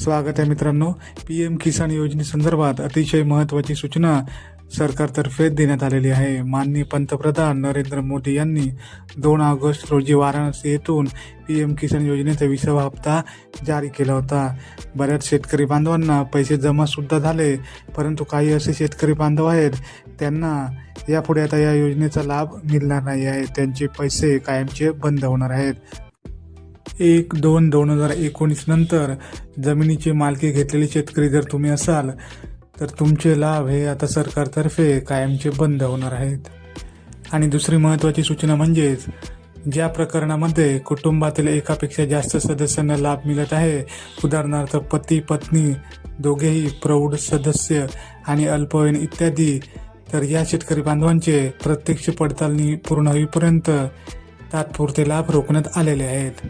स्वागत आहे मित्रांनो. PM किसान योजनेसंदर्भात अतिशय महत्त्वाची सूचना सरकारतर्फे देण्यात आलेली आहे. माननीय पंतप्रधान नरेंद्र मोदी यांनी 2 ऑगस्ट रोजी वाराणसी येथून PM किसान योजनेचा 20वा हप्ता जारी केला होता. बऱ्याच शेतकरी बांधवांना पैसे जमा सुद्धा झाले, परंतु काही असे शेतकरी बांधव आहेत त्यांना यापुढे आता या योजनेचा लाभ मिळणार नाही आहे. त्यांचे पैसे कायमचे बंद होणार आहेत. 1/2/2019 नंतर जमिनीची मालकी घेतलेले शेतकरी जर तुम्ही असाल तर तुमचे लाभ हे आता सरकारतर्फे कायमचे बंद होणार आहेत. आणि दुसरी महत्त्वाची सूचना म्हणजेच ज्या प्रकरणामध्ये कुटुंबातील एकापेक्षा जास्त सदस्यांना लाभ मिळत आहे, उदाहरणार्थ पती पत्नी दोघेही, प्रौढ सदस्य आणि अल्पवयीन इत्यादी, तर या शेतकरी बांधवांचे प्रत्यक्ष पडताळणी पूर्ण होईपर्यंत तात्पुरते लाभ रोखण्यात आलेले आहेत.